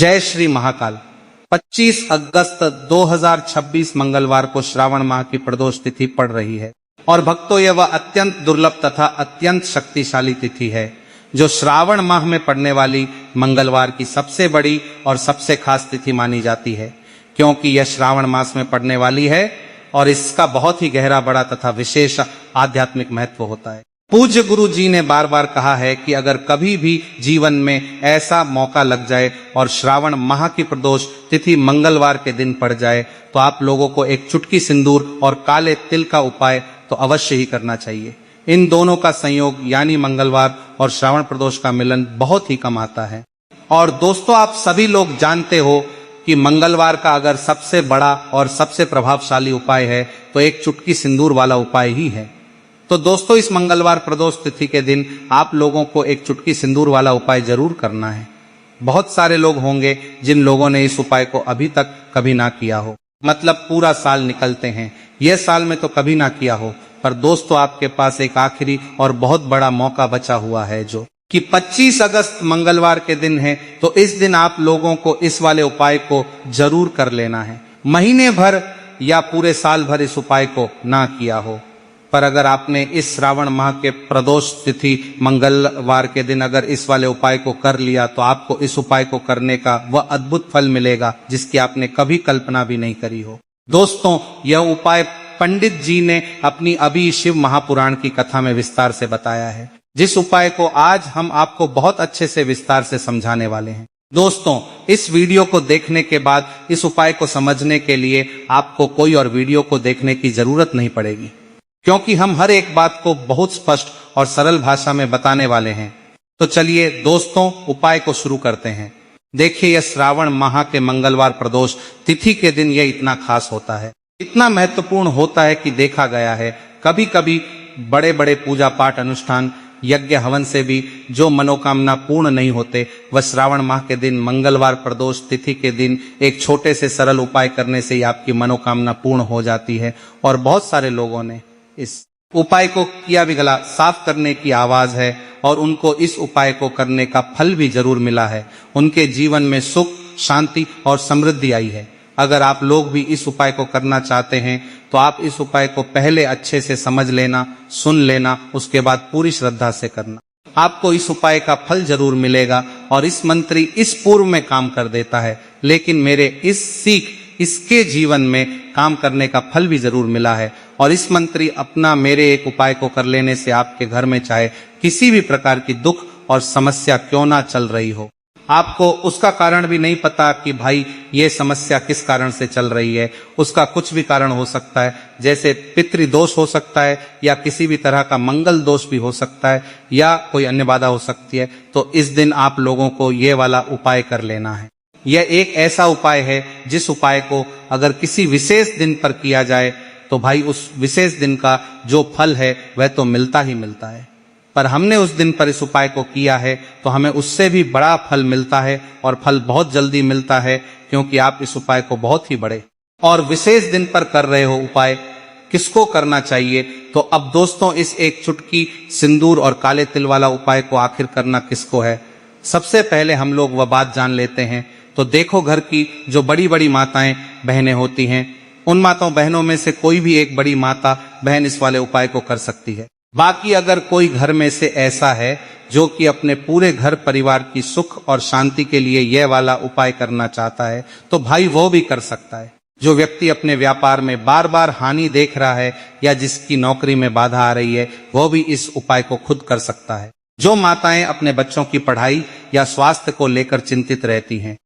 जय श्री महाकाल। 25 अगस्त 2026 मंगलवार को श्रावण माह की प्रदोष तिथि पड़ रही है और भक्तों यह वह अत्यंत दुर्लभ तथा अत्यंत शक्तिशाली तिथि है जो श्रावण माह में पड़ने वाली मंगलवार की सबसे बड़ी और सबसे खास तिथि मानी जाती है, क्योंकि यह श्रावण मास में पड़ने वाली है और इसका बहुत ही गहरा, बड़ा तथा विशेष आध्यात्मिक महत्व होता है। पूज्य गुरु जी ने बार बार कहा है कि अगर कभी भी जीवन में ऐसा मौका लग जाए और श्रावण माह की प्रदोष तिथि मंगलवार के दिन पड़ जाए तो आप लोगों को एक चुटकी सिंदूर और काले तिल का उपाय तो अवश्य ही करना चाहिए। इन दोनों का संयोग यानी मंगलवार और श्रावण प्रदोष का मिलन बहुत ही कम आता है। और दोस्तों, आप सभी लोग जानते हो कि मंगलवार का अगर सबसे बड़ा और सबसे प्रभावशाली उपाय है तो एक चुटकी सिंदूर वाला उपाय ही है। तो दोस्तों, इस मंगलवार प्रदोष तिथि के दिन आप लोगों को एक चुटकी सिंदूर वाला उपाय जरूर करना है। बहुत सारे लोग होंगे जिन लोगों ने इस उपाय को अभी तक कभी ना किया हो, मतलब पूरा साल निकलते हैं, यह साल में तो कभी ना किया हो, पर दोस्तों आपके पास एक आखिरी और बहुत बड़ा मौका बचा हुआ है जो कि 25 अगस्त मंगलवार के दिन है। तो इस दिन आप लोगों को इस वाले उपाय को जरूर कर लेना है। महीने भर या पूरे साल भर इस उपाय को ना किया हो, पर अगर आपने इस श्रावण माह के प्रदोष तिथि मंगलवार के दिन अगर इस वाले उपाय को कर लिया तो आपको इस उपाय को करने का वह अद्भुत फल मिलेगा जिसकी आपने कभी कल्पना भी नहीं करी हो। दोस्तों, यह उपाय पंडित जी ने अपनी अभी शिव महापुराण की कथा में विस्तार से बताया है, जिस उपाय को आज हम आपको बहुत अच्छे से विस्तार से समझाने वाले हैं। दोस्तों, इस वीडियो को देखने के बाद इस उपाय को समझने के लिए आपको कोई और वीडियो को देखने की जरूरत नहीं पड़ेगी, क्योंकि हम हर एक बात को बहुत स्पष्ट और सरल भाषा में बताने वाले हैं। तो चलिए दोस्तों, उपाय को शुरू करते हैं। देखिए, यह श्रावण माह के मंगलवार प्रदोष तिथि के दिन यह इतना खास होता है, इतना महत्वपूर्ण होता है कि देखा गया है कभी कभी बड़े बड़े पूजा पाठ अनुष्ठान यज्ञ हवन से भी जो मनोकामना पूर्ण नहीं होते, वह श्रावण माह के दिन मंगलवार प्रदोष तिथि के दिन एक छोटे से सरल उपाय करने से ही आपकी मनोकामना पूर्ण हो जाती है। और बहुत सारे लोगों ने इस उपाय को किया भी गला साफ करने की आवाज है और उनको इस उपाय को करने का फल भी जरूर मिला है। उनके जीवन में सुख, शांति और समृद्धि आई है। अगर आप लोग भी इस उपाय को करना चाहते हैं तो आप इस उपाय को पहले अच्छे से समझ लेना, सुन लेना, उसके बाद पूरी श्रद्धा से करना। आपको इस उपाय का फल जरूर मिलेगा। और इस मंत्री इस पूर्व में काम कर देता है, लेकिन मेरे इस सीख इसके जीवन में काम करने का फल भी जरूर मिला है। और इस मंत्री अपना मेरे एक उपाय को कर लेने से आपके घर में चाहे किसी भी प्रकार की दुख और समस्या क्यों ना चल रही हो, आपको उसका कारण भी नहीं पता कि भाई ये समस्या किस कारण से चल रही है, उसका कुछ भी कारण हो सकता है, जैसे पितृदोष हो सकता है या किसी भी तरह का मंगल दोष भी हो सकता है या कोई अन्य बाधा हो सकती है। तो इस दिन आप लोगों को ये वाला उपाय कर लेना है। यह एक ऐसा उपाय है जिस उपाय को अगर किसी विशेष दिन पर किया जाए तो भाई उस विशेष दिन का जो फल है वह तो मिलता ही मिलता है। पर हमने उस दिन पर इस उपाय को किया है तो हमें उससे भी बड़ा फल मिलता है और फल बहुत जल्दी मिलता है, क्योंकि आप इस उपाय को बहुत ही बड़े और विशेष दिन पर कर रहे हो। उपाय किसको करना चाहिए? तो अब दोस्तों, इस एक चुटकी सिंदूर और काले तिल वाला उपाय को आखिर करना किसको है? सबसे पहले हम लोग वह बात जान लेते हैं। तो देखो, घर की जो बड़ी बड़ी माताएं बहनें होती हैं, उन माताओं बहनों में से कोई भी एक बड़ी माता बहन इस वाले उपाय को कर सकती है। बाकी अगर कोई घर में से ऐसा है जो कि अपने पूरे घर परिवार की सुख और शांति के लिए यह वाला उपाय करना चाहता है तो भाई वो भी कर सकता है। जो व्यक्ति अपने व्यापार में बार बार हानि देख रहा है या जिसकी नौकरी में बाधा आ रही है, वो भी इस उपाय को खुद कर सकता है। जो माताएं अपने बच्चों की पढ़ाई या स्वास्थ्य को लेकर चिंतित रहती हैं,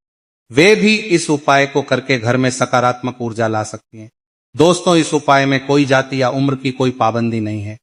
वे भी इस उपाय को करके घर में सकारात्मक ऊर्जा ला सकती हैं। दोस्तों, इस उपाय में कोई जाति या उम्र की कोई पाबंदी नहीं है,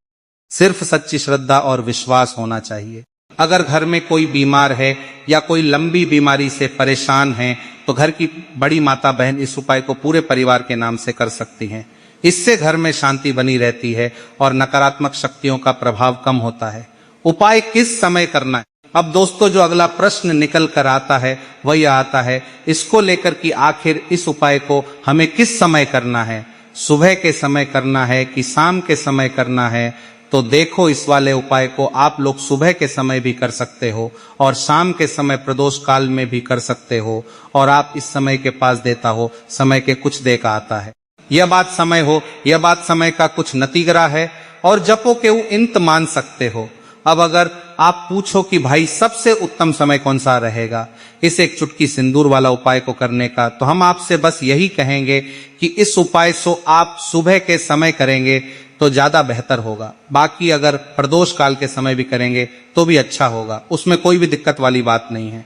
सिर्फ सच्ची श्रद्धा और विश्वास होना चाहिए। अगर घर में कोई बीमार है या कोई लंबी बीमारी से परेशान है तो घर की बड़ी माता बहन इस उपाय को पूरे परिवार के नाम से कर सकती हैं। इससे घर में शांति बनी रहती है और नकारात्मक शक्तियों का प्रभाव कम होता है। उपाय किस समय करना है? अब दोस्तों, जो अगला प्रश्न निकल कर आता है वह यह आता है इसको लेकर कि आखिर इस उपाय को हमें किस समय करना है? सुबह के समय करना है कि शाम के समय करना है तो देखो इस वाले उपाय को आप लोग सुबह के समय भी कर सकते हो और शाम के समय प्रदोष काल में भी कर सकते हो। और आप इस समय के पास देता हो, समय के कुछ दे का आता है। यह बात समय हो, यह बात समय का कुछ नतीगरा है और जपो के इंत मान सकते हो। अब अगर आप पूछो कि भाई सबसे उत्तम समय कौन सा रहेगा इस एक चुटकी सिंदूर वाला उपाय को करने का, तो हम आपसे बस यही कहेंगे कि इस उपाय को आप सुबह के समय करेंगे तो ज्यादा बेहतर होगा। बाकी अगर प्रदोष काल के समय भी करेंगे तो भी अच्छा होगा, उसमें कोई भी दिक्कत वाली बात नहीं है।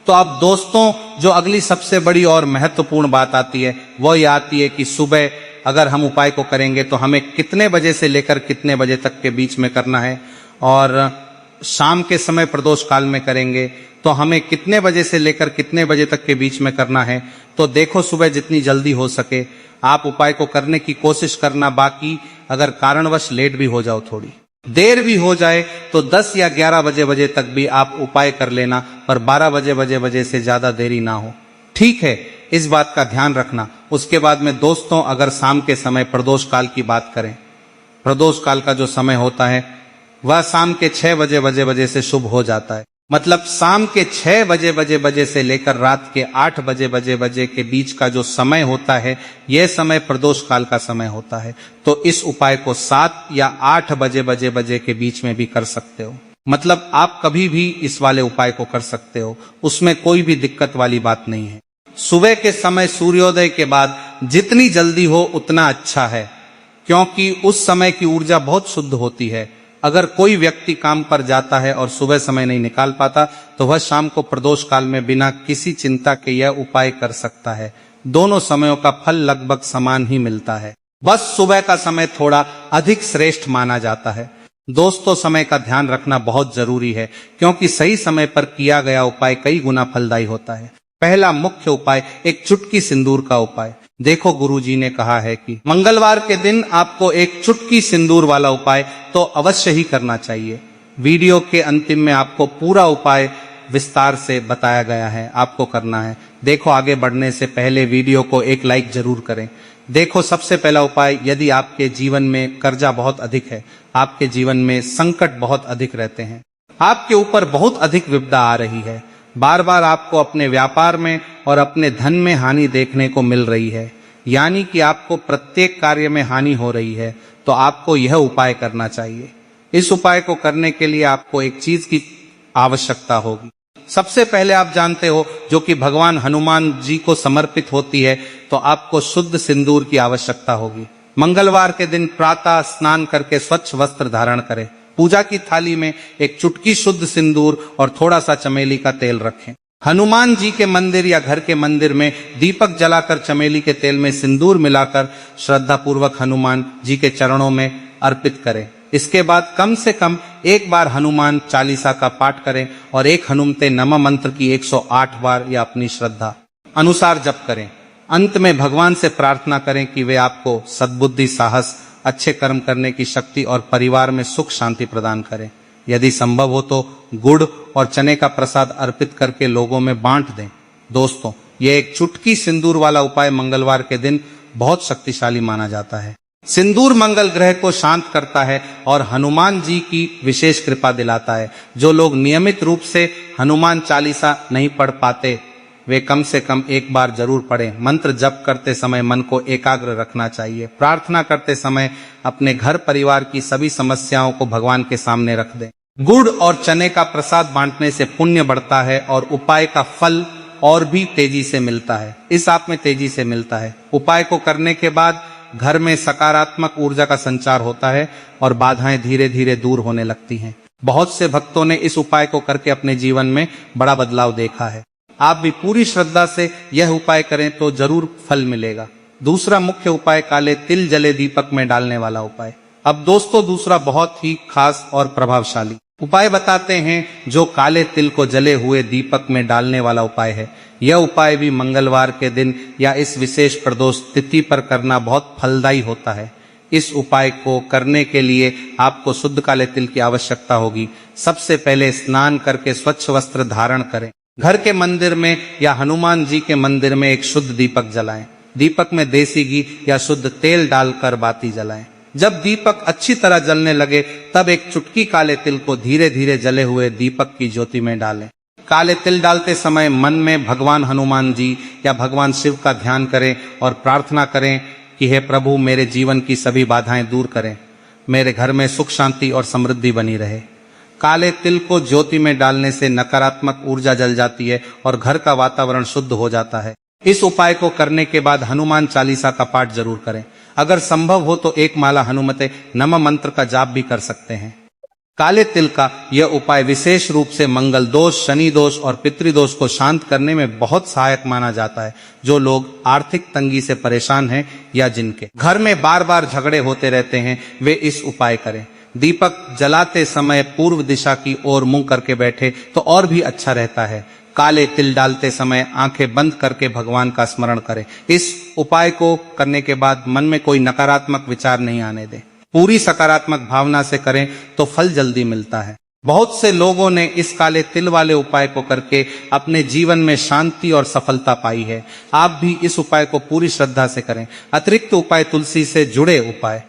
तो अब दोस्तों, जो अगली सबसे बड़ी और महत्वपूर्ण बात आती है वो ये आती है कि सुबह अगर हम उपाय को करेंगे तो हमें कितने बजे से लेकर कितने बजे तक के बीच में करना है, और शाम के समय प्रदोष काल में करेंगे तो हमें कितने बजे से लेकर कितने बजे तक के बीच में करना है। तो देखो, सुबह जितनी जल्दी हो सके आप उपाय को करने की कोशिश करना। बाकी अगर कारणवश लेट भी हो जाओ, थोड़ी देर भी हो जाए, तो 10 या 11 बजे तक भी आप उपाय कर लेना, पर 12 बजे से ज्यादा देरी ना हो, ठीक है? इस बात का ध्यान रखना। उसके बाद में दोस्तों, अगर शाम के समय प्रदोष काल की बात करें, प्रदोष काल का जो समय होता है वह शाम के 6 बजे से शुभ हो जाता है। मतलब शाम के 6 बजे से लेकर रात के 8 बजे के बीच का जो समय होता है, यह समय प्रदोष काल का समय होता है। तो इस उपाय को 7 या 8 बजे के बीच में भी कर सकते हो। मतलब आप कभी भी इस वाले उपाय को कर सकते हो, उसमें कोई भी दिक्कत वाली बात नहीं है। सुबह के समय सूर्योदय के बाद जितनी जल्दी हो उतना अच्छा है, क्योंकि उस समय की ऊर्जा बहुत शुद्ध होती है। अगर कोई व्यक्ति काम पर जाता है और सुबह समय नहीं निकाल पाता, तो वह शाम को प्रदोष काल में बिना किसी चिंता के यह उपाय कर सकता है। दोनों समयों का फल लगभग समान ही मिलता है, बस सुबह का समय थोड़ा अधिक श्रेष्ठ माना जाता है। दोस्तों, समय का ध्यान रखना बहुत जरूरी है, क्योंकि सही समय पर किया गया उपाय कई गुना फलदायी होता है। पहला मुख्य उपाय एक चुटकी सिंदूर का उपाय। देखो, गुरुजी ने कहा है कि मंगलवार के दिन आपको एक चुटकी सिंदूर वाला उपाय तो अवश्य ही करना चाहिए। वीडियो के अंतिम में आपको पूरा उपाय विस्तार से बताया गया है, आपको करना है। देखो, आगे बढ़ने से पहले वीडियो को एक लाइक जरूर करें। देखो, सबसे पहला उपाय, यदि आपके जीवन में कर्जा बहुत अधिक है, आपके जीवन में संकट बहुत अधिक रहते हैं, आपके ऊपर बहुत अधिक विपदा आ रही है, बार बार आपको अपने व्यापार में और अपने धन में हानि देखने को मिल रही है, यानी कि आपको प्रत्येक कार्य में हानि हो रही है, तो आपको यह उपाय करना चाहिए। इस उपाय को करने के लिए आपको एक चीज की आवश्यकता होगी। सबसे पहले आप जानते हो, जो कि भगवान हनुमान जी को समर्पित होती है, तो आपको शुद्ध सिंदूर की आवश्यकता होगी। मंगलवार के दिन प्रातः स्नान करके स्वच्छ वस्त्र धारण करें। पूजा की थाली में एक चुटकी शुद्ध सिंदूर और थोड़ा सा चमेली का तेल रखें। हनुमान जी के मंदिर या घर के मंदिर में दीपक जलाकर चमेली के तेल में सिंदूर मिलाकर श्रद्धा पूर्वक हनुमान जी के चरणों में अर्पित करें। इसके बाद कम से कम एक बार हनुमान चालीसा का पाठ करें और एक हनुमते नमः मंत्र की 108 बार या अपनी श्रद्धा अनुसार जप करें। अंत में भगवान से प्रार्थना करें कि वे आपको सद्बुद्धि, साहस, अच्छे कर्म करने की शक्ति और परिवार में सुख शांति प्रदान करें। यदि संभव हो तो गुड़ और चने का प्रसाद अर्पित करके लोगों में बांट दें। दोस्तों, यह एक चुटकी सिंदूर वाला उपाय मंगलवार के दिन बहुत शक्तिशाली माना जाता है। सिंदूर मंगल ग्रह को शांत करता है और हनुमान जी की विशेष कृपा दिलाता है। जो लोग नियमित रूप से हनुमान चालीसा नहीं पढ़ पाते, वे कम से कम एक बार जरूर पढ़ें। मंत्र जप करते समय मन को एकाग्र रखना चाहिए। प्रार्थना करते समय अपने घर परिवार की सभी समस्याओं को भगवान के सामने रख दें। गुड़ और चने का प्रसाद बांटने से पुण्य बढ़ता है और उपाय का फल और भी तेजी से मिलता है। इस आप में तेजी से मिलता है। उपाय को करने के बाद घर में सकारात्मक ऊर्जा का संचार होता है और बाधाएं धीरे धीरे दूर होने लगती हैं। बहुत से भक्तों ने इस उपाय को करके अपने जीवन में बड़ा बदलाव देखा है। आप भी पूरी श्रद्धा से यह उपाय करें तो जरूर फल मिलेगा। दूसरा मुख्य उपाय काले तिल जले दीपक में डालने वाला उपाय। अब दोस्तों, दूसरा बहुत ही खास और प्रभावशाली उपाय बताते हैं, जो काले तिल को जले हुए दीपक में डालने वाला उपाय है। यह उपाय भी मंगलवार के दिन या इस विशेष प्रदोष तिथि पर करना बहुत फलदायी होता है। इस उपाय को करने के लिए आपको शुद्ध काले तिल की आवश्यकता होगी। सबसे पहले स्नान करके स्वच्छ वस्त्र धारण करें। घर के मंदिर में या हनुमान जी के मंदिर में एक शुद्ध दीपक जलाएं। दीपक में देसी घी या शुद्ध तेल डालकर बाती जलाएं। जब दीपक अच्छी तरह जलने लगे तब एक चुटकी काले तिल को धीरे धीरे जले हुए दीपक की ज्योति में डालें। काले तिल डालते समय मन में भगवान हनुमान जी या भगवान शिव का ध्यान करें और प्रार्थना करें कि हे प्रभु, मेरे जीवन की सभी बाधाएं दूर करें, मेरे घर में सुख शांति और समृद्धि बनी रहे। काले तिल को ज्योति में डालने से नकारात्मक ऊर्जा जल जाती है और घर का वातावरण शुद्ध हो जाता है। इस उपाय को करने के बाद हनुमान चालीसा का पाठ जरूर करें। अगर संभव हो तो एक माला हनुमते नमः मंत्र का जाप भी कर सकते हैं। काले तिल का यह उपाय विशेष रूप से मंगल दोष, शनि दोष और पितृदोष को शांत करने में बहुत सहायक माना जाता है। जो लोग आर्थिक तंगी से परेशान हैं या जिनके घर में बार बार झगड़े होते रहते हैं, वे इस उपाय करें। दीपक जलाते समय पूर्व दिशा की ओर मुंह करके बैठे तो और भी अच्छा रहता है। काले तिल डालते समय आंखें बंद करके भगवान का स्मरण करें। इस उपाय को करने के बाद मन में कोई नकारात्मक विचार नहीं आने दें। पूरी सकारात्मक भावना से करें तो फल जल्दी मिलता है। बहुत से लोगों ने इस काले तिल वाले उपाय को करके अपने जीवन में शांति और सफलता पाई है। आप भी इस उपाय को पूरी श्रद्धा से करें। अतिरिक्त उपाय तुलसी से जुड़े उपाय।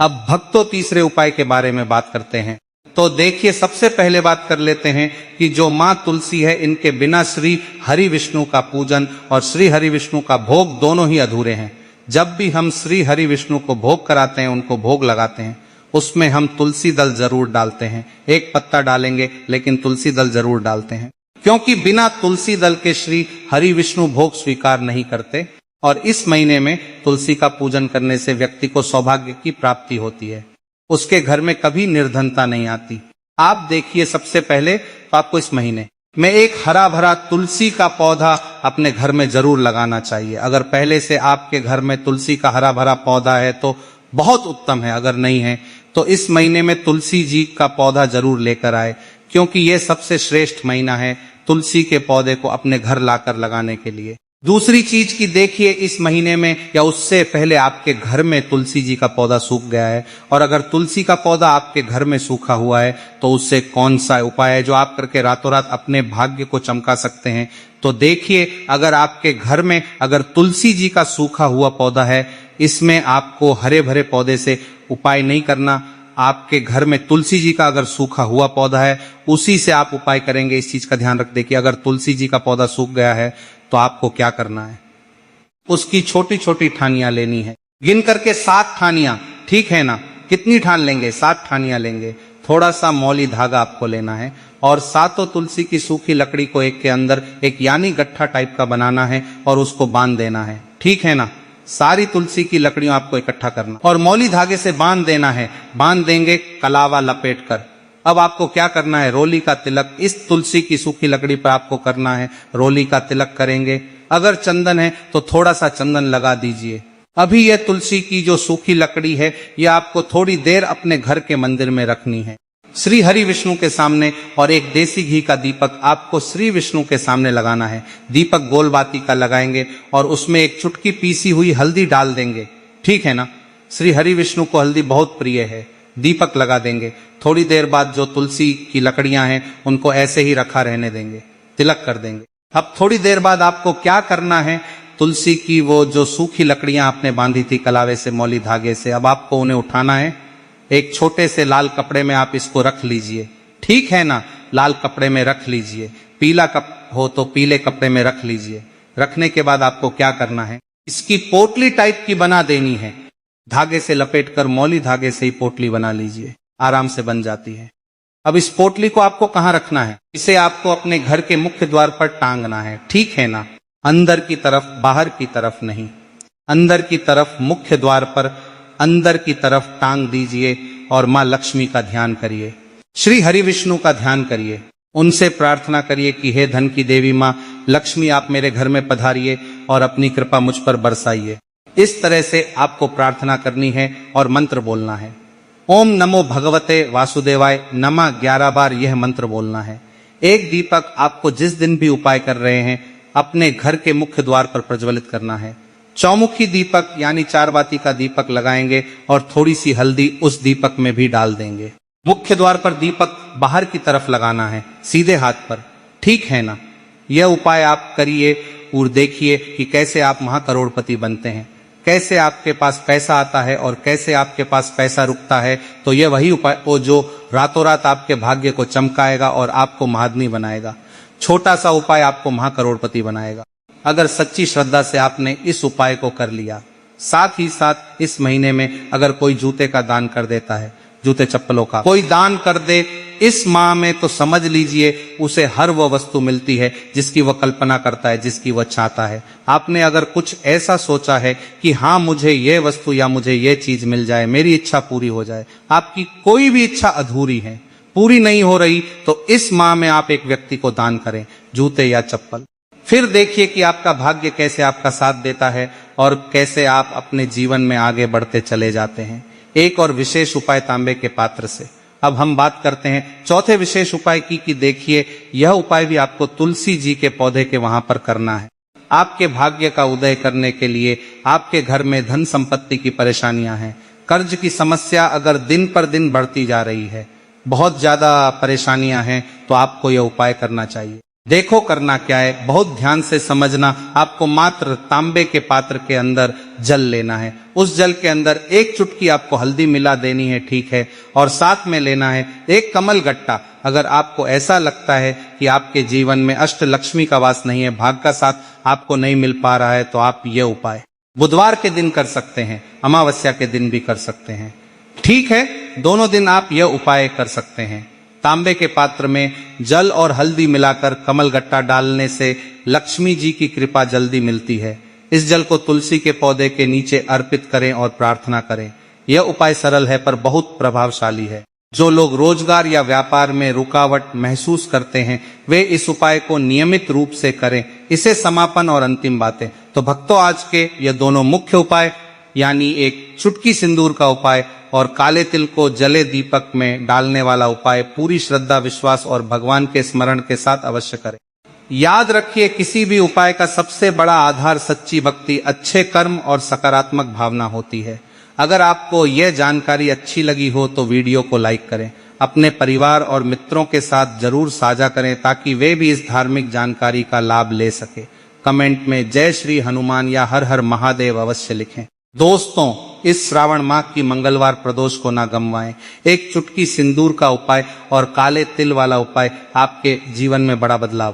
अब भक्तों तीसरे उपाय के बारे में बात करते हैं। तो देखिए, सबसे पहले बात कर लेते हैं कि जो माँ तुलसी है, इनके बिना श्री हरि विष्णु का पूजन और श्री हरि विष्णु का भोग दोनों ही अधूरे हैं। जब भी हम श्री हरि विष्णु को भोग कराते हैं, उनको भोग लगाते हैं, उसमें हम तुलसी दल जरूर डालते हैं। एक पत्ता डालेंगे लेकिन तुलसी दल जरूर डालते हैं, क्योंकि बिना तुलसी दल के श्री हरि विष्णु भोग स्वीकार नहीं करते। और इस महीने में तुलसी का पूजन करने से व्यक्ति को सौभाग्य की प्राप्ति होती है। उसके घर में कभी निर्धनता नहीं आती। आप देखिए, सबसे पहले तो आपको इस महीने में एक हरा भरा तुलसी का पौधा अपने घर में जरूर लगाना चाहिए। अगर पहले से आपके घर में तुलसी का हरा भरा पौधा है तो बहुत उत्तम है, अगर नहीं है तो इस महीने में तुलसी जी का पौधा जरूर लेकर आए, क्योंकि यह सबसे श्रेष्ठ महीना है तुलसी के पौधे को अपने घर लाकर लगाने के लिए। दूसरी चीज की देखिए, इस महीने में या उससे पहले आपके घर में तुलसी जी का पौधा सूख गया है, और अगर तुलसी का पौधा आपके घर में सूखा हुआ है तो उससे कौन सा उपाय है जो आप करके रातों रात अपने भाग्य को चमका सकते हैं। तो देखिए, अगर आपके घर में अगर तुलसी जी का सूखा हुआ पौधा है, इसमें आपको हरे भरे पौधे से उपाय नहीं करना। आपके घर में तुलसी जी का अगर सूखा हुआ पौधा है, उसी से आप उपाय करेंगे। इस चीज का ध्यान रख देखिए, अगर तुलसी जी का पौधा सूख गया है तो आपको क्या करना है, उसकी छोटी छोटी ठानियां लेनी है, गिन करके 7 ठानियां। ठीक है ना? कितनी ठान लेंगे? 7 ठानियां लेंगे। थोड़ा सा मौली धागा आपको लेना है और 7 तुलसी की सूखी लकड़ी को एक के अंदर एक यानी गट्ठा टाइप का बनाना है और उसको बांध देना है। ठीक है ना? सारी तुलसी की लकड़ियों आपको इकट्ठा करना और मौली धागे से बांध देना है। बांध देंगे कलावा लपेट कर। अब आपको क्या करना है? रोली का तिलक इस तुलसी की सूखी लकड़ी पर आपको करना है। रोली का तिलक करेंगे। अगर चंदन है तो थोड़ा सा चंदन लगा दीजिए। अभी यह तुलसी की जो सूखी लकड़ी है, यह आपको थोड़ी देर अपने घर के मंदिर में रखनी है, श्री हरि विष्णु के सामने। और एक देसी घी का दीपक आपको श्री विष्णु के सामने लगाना है। दीपक गोल बाती का लगाएंगे और उसमें एक चुटकी पीसी हुई हल्दी डाल देंगे। ठीक है ना? श्री हरि विष्णु को हल्दी बहुत प्रिय है। दीपक लगा देंगे। थोड़ी देर बाद जो तुलसी की लकड़ियां हैं उनको ऐसे ही रखा रहने देंगे, तिलक कर देंगे। अब थोड़ी देर बाद आपको क्या करना है? तुलसी की वो जो सूखी लकड़ियां आपने बांधी थी कलावे से, मौली धागे से, अब आपको उन्हें उठाना है। एक छोटे से लाल कपड़े में आप इसको रख लीजिए। ठीक है ना? लाल कपड़े में रख लीजिए। पीला कप हो तो पीले कपड़े में रख लीजिए। रखने के बाद आपको क्या करना है? इसकी पोटली टाइप की बना देनी है। धागे से लपेटकर मौली धागे से ही पोटली बना लीजिए, आराम से बन जाती है। अब इस पोटली को आपको कहाँ रखना है? इसे आपको अपने घर के मुख्य द्वार पर टांगना है। ठीक है ना? अंदर की तरफ, बाहर की तरफ नहीं, अंदर की तरफ मुख्य द्वार पर अंदर की तरफ टांग दीजिए और माँ लक्ष्मी का ध्यान करिए, श्री हरि विष्णु का ध्यान करिए। उनसे प्रार्थना करिए कि हे धन की देवी माँ लक्ष्मी, आप मेरे घर में पधारिए और अपनी कृपा मुझ पर बरसाइए। इस तरह से आपको प्रार्थना करनी है और मंत्र बोलना है। ओम नमो भगवते वासुदेवाय नमः 11 बार यह मंत्र बोलना है। एक दीपक आपको जिस दिन भी उपाय कर रहे हैं अपने घर के मुख्य द्वार पर प्रज्वलित करना है। चौमुखी दीपक यानी 4 बाती का दीपक लगाएंगे और थोड़ी सी हल्दी उस दीपक में भी डाल देंगे। मुख्य द्वार पर दीपक बाहर की तरफ लगाना है, सीधे हाथ पर। ठीक है ना? यह उपाय आप करिए और देखिए कि कैसे आप महाकरोड़पति बनते हैं। कैसे आपके पास पैसा आता है और कैसे आपके पास पैसा रुकता है, तो ये वही उपाय हो जो रातों रात आपके भाग्य को चमकाएगा और आपको महाधनी बनाएगा। छोटा सा उपाय आपको महाकरोड़पति बनाएगा अगर सच्ची श्रद्धा से आपने इस उपाय को कर लिया। साथ ही साथ इस महीने में अगर कोई जूते का दान कर देता है, जूते चप्पलों का कोई दान कर दे इस माह में, तो समझ लीजिए उसे हर वो वस्तु मिलती है जिसकी वह कल्पना करता है, जिसकी वह चाहता है। आपने अगर कुछ ऐसा सोचा है कि हाँ मुझे ये वस्तु या मुझे ये चीज मिल जाए, मेरी इच्छा पूरी हो जाए, आपकी कोई भी इच्छा अधूरी है, पूरी नहीं हो रही, तो इस माह में आप एक व्यक्ति को दान करें जूते या चप्पल। फिर देखिए कि आपका भाग्य कैसे आपका साथ देता है और कैसे आप अपने जीवन में आगे बढ़ते चले जाते हैं। एक और विशेष उपाय तांबे के पात्र से। अब हम बात करते हैं चौथे विशेष उपाय की कि देखिए यह उपाय भी आपको तुलसी जी के पौधे के वहां पर करना है। आपके भाग्य का उदय करने के लिए आपके घर में धन संपत्ति की परेशानियां हैं, कर्ज की समस्या अगर दिन पर दिन बढ़ती जा रही है, बहुत ज्यादा परेशानियां हैं, तो आपको यह उपाय करना चाहिए। देखो करना क्या है, बहुत ध्यान से समझना। आपको मात्र तांबे के पात्र के अंदर जल लेना है, उस जल के अंदर एक चुटकी आपको हल्दी मिला देनी है, ठीक है, और साथ में लेना है एक कमल गट्टा। अगर आपको ऐसा लगता है कि आपके जीवन में अष्ट लक्ष्मी का वास नहीं है, भाग का साथ आपको नहीं मिल पा रहा है, तो आप ये उपाय बुधवार के दिन कर सकते हैं, अमावस्या के दिन भी कर सकते हैं, ठीक है, दोनों दिन आप यह उपाय कर सकते हैं। तांबे के पात्र में जल और हल्दी मिलाकर कमल गट्टा डालने से लक्ष्मी जी की कृपा जल्दी मिलती है। इस जल को तुलसी के पौधे के नीचे अर्पित करें और प्रार्थना करें। यह उपाय सरल है पर बहुत प्रभावशाली है। जो लोग रोजगार या व्यापार में रुकावट महसूस करते हैं वे इस उपाय को नियमित रूप से करें। इसे समापन और अंतिम बातें। तो भक्तों, आज के ये दोनों मुख्य उपाय यानी एक चुटकी सिंदूर का उपाय और काले तिल को जले दीपक में डालने वाला उपाय पूरी श्रद्धा, विश्वास और भगवान के स्मरण के साथ अवश्य करें। याद रखिए, किसी भी उपाय का सबसे बड़ा आधार सच्ची भक्ति, अच्छे कर्म और सकारात्मक भावना होती है। अगर आपको यह जानकारी अच्छी लगी हो तो वीडियो को लाइक करें, अपने परिवार और मित्रों के साथ जरूर साझा करें ताकि वे भी इस धार्मिक जानकारी का लाभ ले सके। कमेंट में जय श्री हनुमान या हर हर महादेव अवश्य लिखें। दोस्तों, इस श्रावण माह की मंगलवार प्रदोष को ना गंवाएं। एक चुटकी सिंदूर का उपाय और काले तिल वाला उपाय आपके जीवन में बड़ा बदलाव